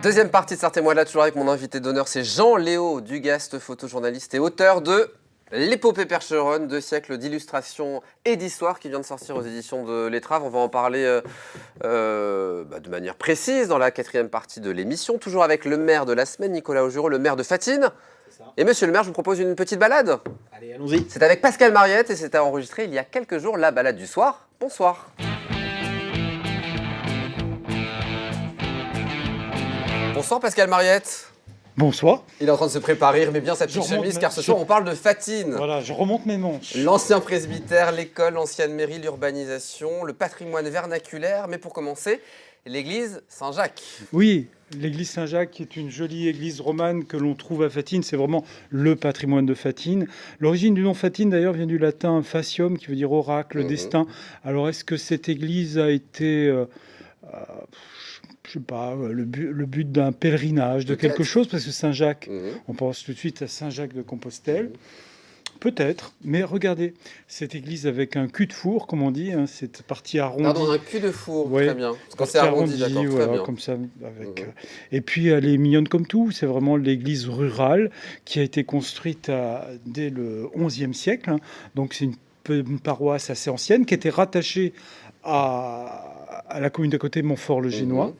Deuxième partie de Sortez-moi de là, toujours avec mon invité d'honneur, c'est Jean-Léo Dugast, photojournaliste et auteur de L'épopée percheronne, 2 siècles d'illustration et d'histoire qui vient de sortir aux éditions de l'Étrave. On va en parler de manière précise dans la 4e partie de l'émission, toujours avec le maire de la semaine, Nicolas Augereau, le maire de Fatine. Et monsieur le maire, je vous propose une petite balade. Allez, allons-y. C'est avec Pascal Mariette et c'était enregistré il y a quelques jours, la balade du soir. Bonsoir. Bonsoir Pascal Mariette. Bonsoir. Il est en train de se préparer, il remet bien sa petite Je remonte chemise mes- car ce soir on parle de Fatine. Voilà, je remonte mes manches. L'ancien presbytère, l'école, l'ancienne mairie, l'urbanisation, le patrimoine vernaculaire. Mais pour commencer, l'église Saint-Jacques. Oui, l'église Saint-Jacques qui est une jolie église romane que l'on trouve à Fatine. C'est vraiment le patrimoine de Fatine. L'origine du nom Fatine, d'ailleurs, vient du latin facium, qui veut dire oracle, destin. Alors, est-ce que cette église a été... je sais pas, le but d'un pèlerinage, de quelque chose, parce que Saint-Jacques, on pense tout de suite à Saint-Jacques de Compostelle. Peut-être, mais regardez, cette église avec un cul de four, comme on dit, hein, cette partie arrondie. Pardon, un cul de four, Ouais, très bien. Parce que quand c'est arrondi, d'accord, voilà, très bien. comme ça. Avec, et puis elle est mignonne comme tout, c'est vraiment l'église rurale qui a été construite dès le XIe siècle. Donc c'est une paroisse assez ancienne qui était rattachée à la commune d'à côté, Montfort-le-Génois.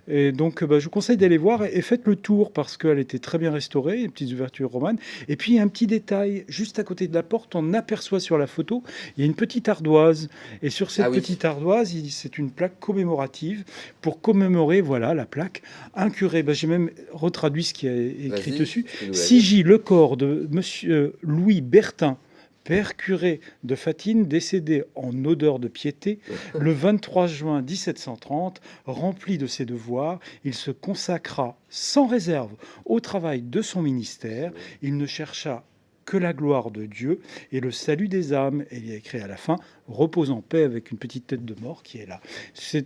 Et donc, je vous conseille d'aller voir et faites le tour parce qu'elle était très bien restaurée, les petites ouvertures romanes. Et puis, il y a un petit détail, juste à côté de la porte, on aperçoit sur la photo, il y a une petite ardoise. Et sur cette petite ardoise, c'est une plaque commémorative pour commémorer, voilà, la plaque. Un curé, j'ai même retraduit ce qui est écrit dessus. Sigille le corps de monsieur Louis Bertin, père curé de Fatine, décédé en odeur de piété, le 23 juin 1730, rempli de ses devoirs, il se consacra sans réserve au travail de son ministère. Il ne chercha que la gloire de Dieu et le salut des âmes. Et il y a écrit à la fin, repose en paix avec une petite tête de mort qui est là. C'est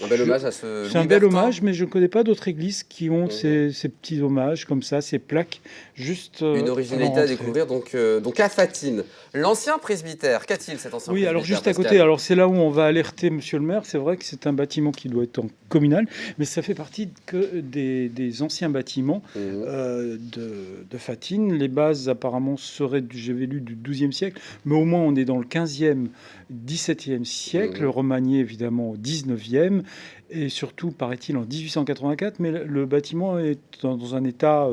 un bel hommage à ce C'est un bel hommage, mais je ne connais pas d'autres églises qui ont ces petits hommages comme ça, ces plaques juste. Une originalité à découvrir donc à Fatine. L'ancien presbytère, qu'a-t-il cet ancien presbytère? Oui, alors juste à côté, alors c'est là où on va alerter monsieur le maire. C'est vrai que c'est un bâtiment qui doit être en communal, mais ça fait partie que des anciens bâtiments de Fatine. Les bases apparemment seraient, j'avais lu, du XIIe siècle, mais au moins on est dans le XVe, XVIIe siècle, remanié évidemment au XIXe. Et surtout, paraît-il, en 1884, mais le bâtiment est dans un état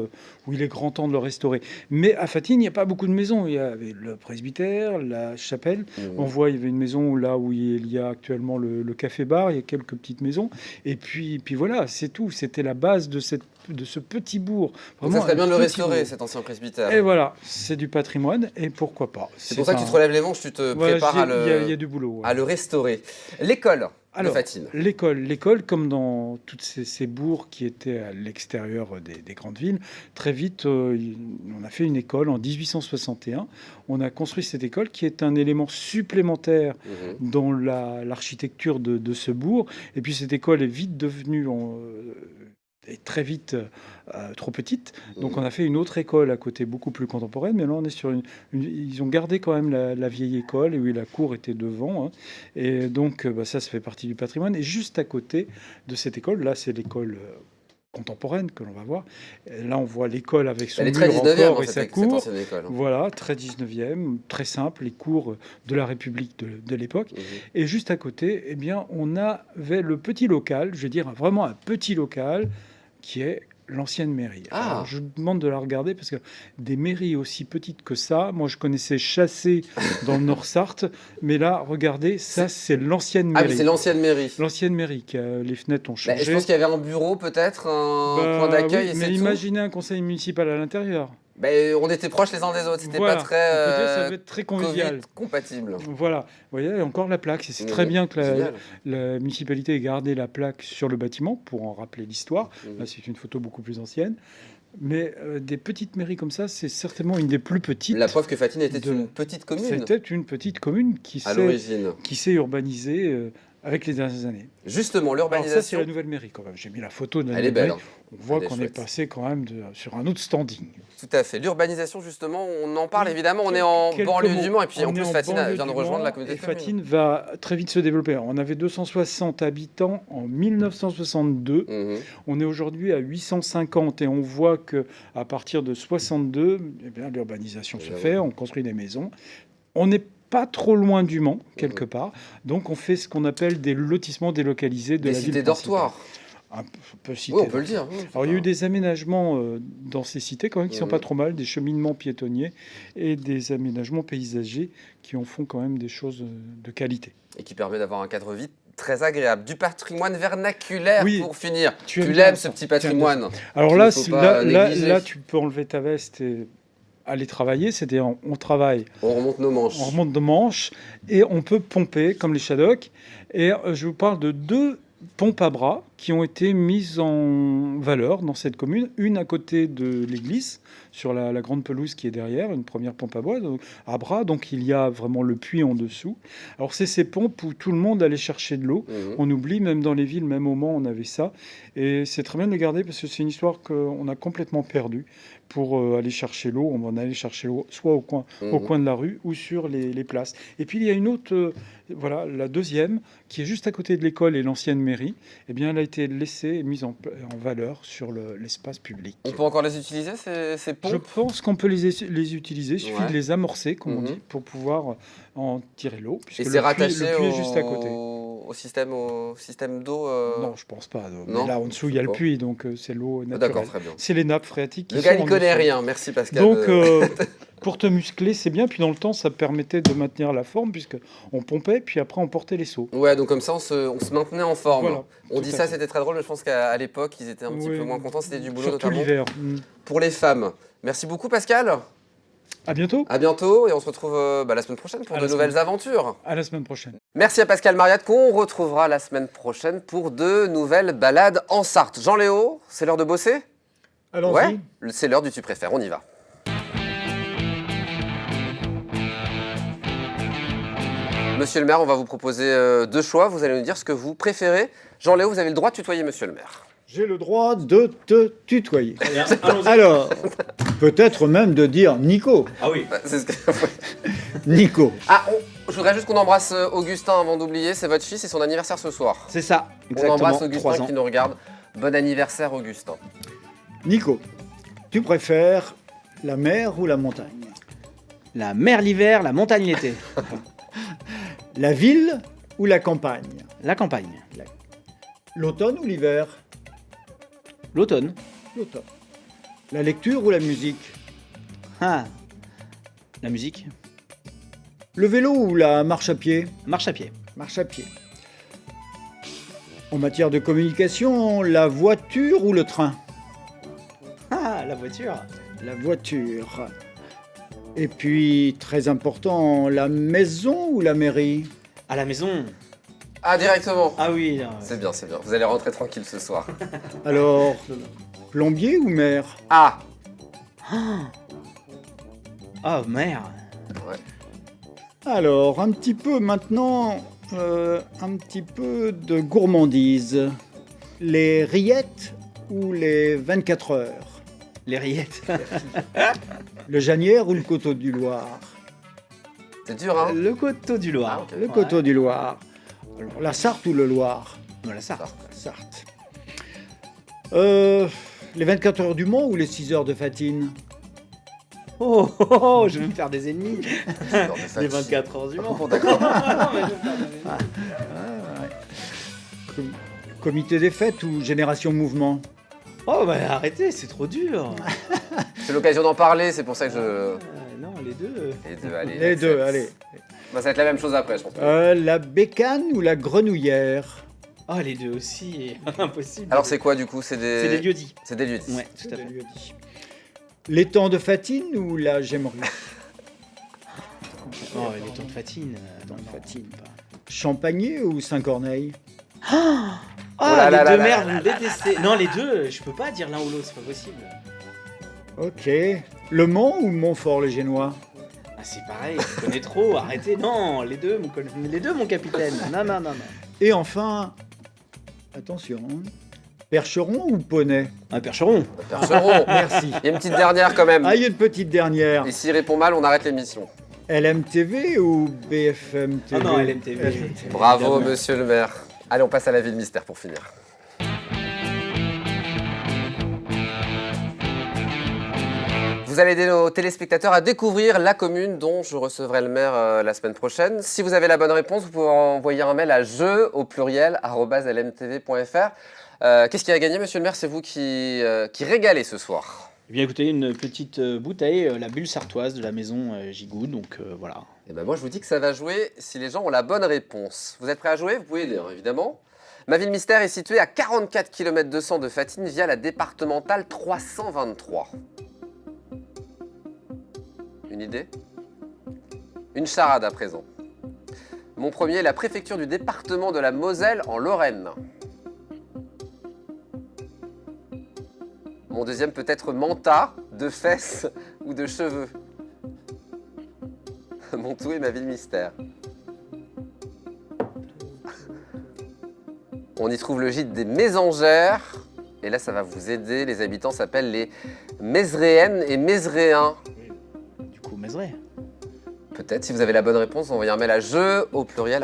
où il est grand temps de le restaurer. Mais à Fatine, il n'y a pas beaucoup de maisons. Il y avait le presbytère, la chapelle. On voit, il y avait une maison là où il y a actuellement le café-bar. Il y a quelques petites maisons. Et puis voilà, c'est tout. C'était la base de ce petit bourg. Vraiment, ça serait bien de le restaurer, cet ancien presbytère. Et voilà, c'est du patrimoine, et pourquoi pas. C'est pour ça que tu te relèves les manches, tu te prépares il y a du boulot, à le restaurer. L'école de Fatine. L'école, comme dans toutes ces bourgs qui étaient à l'extérieur des grandes villes, très vite, on a fait une école en 1861. On a construit cette école qui est un élément supplémentaire dans l'architecture de ce bourg. Et puis cette école est vite devenue... est très vite trop petite. Donc on a fait une autre école à côté, beaucoup plus contemporaine, mais là on est sur ils ont gardé quand même la vieille école, et où la cour était devant. Hein. Et donc ça fait partie du patrimoine. Et juste à côté de cette école, là c'est l'école contemporaine que l'on va voir. Et là on voit l'école avec son mur encore et sa cour. Voilà, très 19e, très simple, les cours de la République de l'époque. Et juste à côté, eh bien, on avait le petit local, je veux dire vraiment un petit local, qui est l'ancienne mairie. Alors, je vous demande de la regarder parce que des mairies aussi petites que ça, moi je connaissais Chassé dans le Nord-Sarthe, mais là, regardez, ça c'est l'ancienne mairie. Ah oui, c'est l'ancienne mairie. L'ancienne mairie, les fenêtres ont changé. Je pense qu'il y avait un bureau peut-être, un point d'accueil. Oui, mais imaginez un conseil municipal à l'intérieur. On était proches les uns des autres, c'était pas très, ça devait être très convivial. COVID compatible. Voilà, vous voyez, encore la plaque. C'est très bien que la municipalité ait gardé la plaque sur le bâtiment pour en rappeler l'histoire. Là, c'est une photo beaucoup plus ancienne. Mais des petites mairies comme ça, c'est certainement une des plus petites. La preuve que Fatine était une petite commune. C'était une petite commune qui s'est urbanisée avec les dernières années. Justement, Alors ça, c'est l'urbanisation. la nouvelle mairie quand même. J'ai mis la photo de la Elle est nouvelle belle. mairie. On voit Elle est qu'on est chouette. passé quand même sur un autre standing. Tout à fait. L'urbanisation, justement, on en parle Oui, évidemment. On est en quelques banlieue mots. du Mans et puis en On est plus, en Fatine banlieue vient de du rejoindre la Mans communauté et de communes. Fatine va très vite se développer. On avait 260 habitants en 1962. Mhm. On est aujourd'hui à 850 et on voit que à partir de 62, eh bien, l'urbanisation se Évidemment. fait, on construit des maisons. On n'est pas trop loin du Mans, quelque Mhm. part. Donc on fait ce qu'on appelle des lotissements délocalisés de Des la ville cités principale. dortoirs. On peut citer Oui, on peut le dire. Oui, alors, il y a eu des aménagements dans ces cités quand même qui sont Mhm. pas trop mal, des cheminements piétonniers et des aménagements paysagers qui en font quand même des choses de qualité. Et qui permet d'avoir un cadre vie très agréable. Du patrimoine vernaculaire Oui, pour finir. tu Tu aimes bien l'aimes ça. ce petit Tu aimes bien patrimoine. Alors qu'il là, ne faut pas négliger. là, tu peux enlever ta veste et aller travailler. C'est-à-dire, on travaille, On remonte nos manches. on remonte de manches et on peut pomper comme les Shadocks. Et je vous parle de 2 pompes à bras qui ont été mises en valeur dans cette commune. Une à côté de l'église, sur la grande pelouse qui est derrière, une première pompe à bois, à bras. Donc il y a vraiment le puits en dessous. Alors c'est ces pompes où tout le monde allait chercher de l'eau. Mhm. On oublie, même dans les villes, même au Mans, on avait ça. Et c'est très bien de les garder parce que c'est une histoire qu'on a complètement perdue. Pour aller chercher l'eau, on va en aller chercher l'eau soit au coin Mhm. de la rue ou sur les places. Et puis il y a une autre, voilà, la deuxième, qui est juste à côté de l'école et l'ancienne mairie. Eh bien, elle a été laissée et mise en valeur sur l'espace public. On peut encore les utiliser, ces Je pompes. pense qu'on peut les utiliser, il suffit Ouais. de les amorcer, comme on Mhm. dit, pour pouvoir en tirer l'eau, puisque Et le c'est puits, rattaché le puits est juste à côté. au système d'eau. Non, je pense pas. Non, Mais là, en dessous, il y je a sais le pas. puits, donc c'est l'eau Ah, d'accord, naturelle. très bien. C'est les nappes phréatiques qui Le sont gars, il en connaît dessous. rien. Merci Pascal. Donc, pour te muscler, c'est bien. Puis dans le temps, ça permettait de maintenir la forme, puisque on pompait, puis après, on portait les seaux. Ouais, donc comme ça, on se maintenait en forme. Voilà, On tout dit à ça, fait. c'était très drôle, mais je pense qu'à l'époque, ils étaient un petit Oui, peu moins contents. C'était du boulot, surtout notamment l'hiver. pour les femmes. Merci beaucoup, Pascal. À bientôt. À bientôt, et on se retrouve la semaine prochaine pour À de la nouvelles semaine. aventures. À la semaine prochaine. Merci à Pascal Mariat, qu'on retrouvera la semaine prochaine pour de nouvelles balades en Sarthe. Jean-Léo, c'est l'heure de bosser? Allons-y. Ouais, c'est l'heure du tu préfères, on y va. Monsieur le maire, on va vous proposer 2 choix. Vous allez nous dire ce que vous préférez. Jean-Léo, vous avez le droit de tutoyer monsieur le maire. J'ai le droit de te tutoyer. Bien, allons-y. Alors, peut-être même de dire Nico. Ah oui. Bah, c'est ce que- Nico. Ah, je voudrais juste qu'on embrasse Augustin avant d'oublier. C'est votre fils, c'est son anniversaire ce soir. C'est ça, On exactement. embrasse 3 Augustin ans. qui nous regarde. Bon anniversaire, Augustin. Nico, tu préfères la mer ou la montagne? La mer l'hiver, la montagne l'été. La ville ou la campagne? La campagne. L'automne ou l'hiver? L'automne. L'automne. La lecture ou la musique? Ah. La musique. Le vélo ou la marche à pied? Marche à pied. Marche à pied. En matière de communication, la voiture ou le train? Ah, la voiture. La voiture. Et puis, très important, la maison ou la mairie? À la maison. Ah, directement. Ah oui. là, C'est bien, c'est bien. Vous allez rentrer tranquille ce soir. Alors, plombier ou maire? Ah, Oh, mer. Alors, un petit peu maintenant, un petit peu de gourmandise. Les rillettes ou les 24 heures? Les rillettes. Le Janière ou le Coteau du Loir? c'est dur, hein? Le coteau du Loir. Ah, ok. Le Coteau du Loir. Alors, la Sarthe ou le Loir? Voilà ça. La Sarthe. Les 24 heures du Mans ou les 6 heures de Fatine? Oh, oh, oh, je vais me faire des ennemis. Genre de Les fatigue. 24 heures du Mans. Bon, d'accord. Comité des fêtes ou Génération Mouvement? Oh, bah arrêtez, c'est trop dur. C'est l'occasion d'en parler, c'est pour ça que je. Non, les deux. Les deux, allez. Les deux, accepte. allez. Bah, ça va être la même chose après, je pense. La bécane ou la grenouillère? Oh, les deux aussi. Impossible. Alors, c'est quoi du coup? C'est des. C'est des lieux-dits. C'est des lieux-dits. Ouais, tout à fait. L'étang de Fatine ou la Gemmerie? Oh, les temps de fatine. Dans Fatine, pas. Champagné ou Saint-Corneille? Ah, Oh là les là deux là mères, là vous me détestez. Non, les deux, je peux pas dire l'un ou l'autre, c'est pas possible. Ok. Le Mans ou Montfort-le-Génois? Ah, c'est pareil, je connais trop, arrêtez. Non, les deux, mon capitaine. Non, non, non, non. Et enfin, attention, percheron ou poney? Un percheron. Percheron. Merci. Il y a une petite dernière quand même. Ah, il y a une petite dernière. Et s'il répond mal, on arrête l'émission. LMTV ou BFM TV? Ah non, LMTV. Bravo, Évidemment. monsieur le maire. Allez, on passe à la ville mystère pour finir. Vous allez aider nos téléspectateurs à découvrir la commune dont je recevrai le maire la semaine prochaine. Si vous avez la bonne réponse, vous pouvez envoyer un mail à jeu au pluriel @lmtv.fr. Qu'est-ce qui a gagné, monsieur le maire? C'est vous qui régalez ce soir. Eh bien, écoutez, une petite bouteille, la bulle sartoise de la maison Gigou. Donc voilà. Et ben moi, je vous dis que ça va jouer si les gens ont la bonne réponse. Vous êtes prêts à jouer? Vous pouvez aider, hein, évidemment. Ma ville mystère est située à 44 km 200 de Fatine via la départementale 323. Une idée? Une charade à présent. Mon premier est la préfecture du département de la Moselle en Lorraine. Mon deuxième peut être Manta, de fesses ou de cheveux. Mon tout est ma ville mystère. On y trouve le gîte des Mésangères. Et là, ça va vous aider. Les habitants s'appellent les Mézréennes et Mézréens. Du coup, Mézeray. Peut-être, si vous avez la bonne réponse, envoyez un mail à jeu au pluriel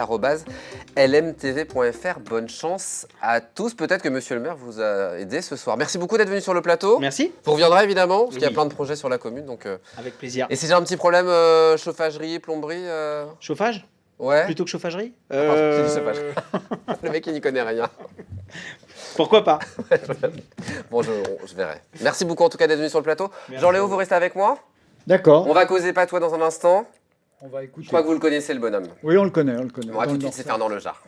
@lmtv.fr. Bonne chance à tous. Peut-être que monsieur le maire vous a aidé ce soir. Merci beaucoup d'être venu sur le plateau. Merci. Vous reviendrez évidemment, parce qu'il y a Oui. plein de projets sur la commune. Donc, Avec plaisir. Et si j'ai un petit problème, chauffagerie, plomberie Chauffage Ouais. plutôt que chauffagerie Pardon, j'ai dit chauffage. Le mec, il n'y connaît rien. Pourquoi pas? Bon, je verrai. Merci beaucoup en tout cas d'être venu sur le plateau. Merci. Jean-Léo, vous restez avec moi. D'accord. On va causer patois dans un instant. On va Je écouter. crois que vous le connaissez, le bonhomme. Oui, on le connaît, on le connaît. Bon, à Dans tout de le suite, c'est Nord. Fernand Lejar.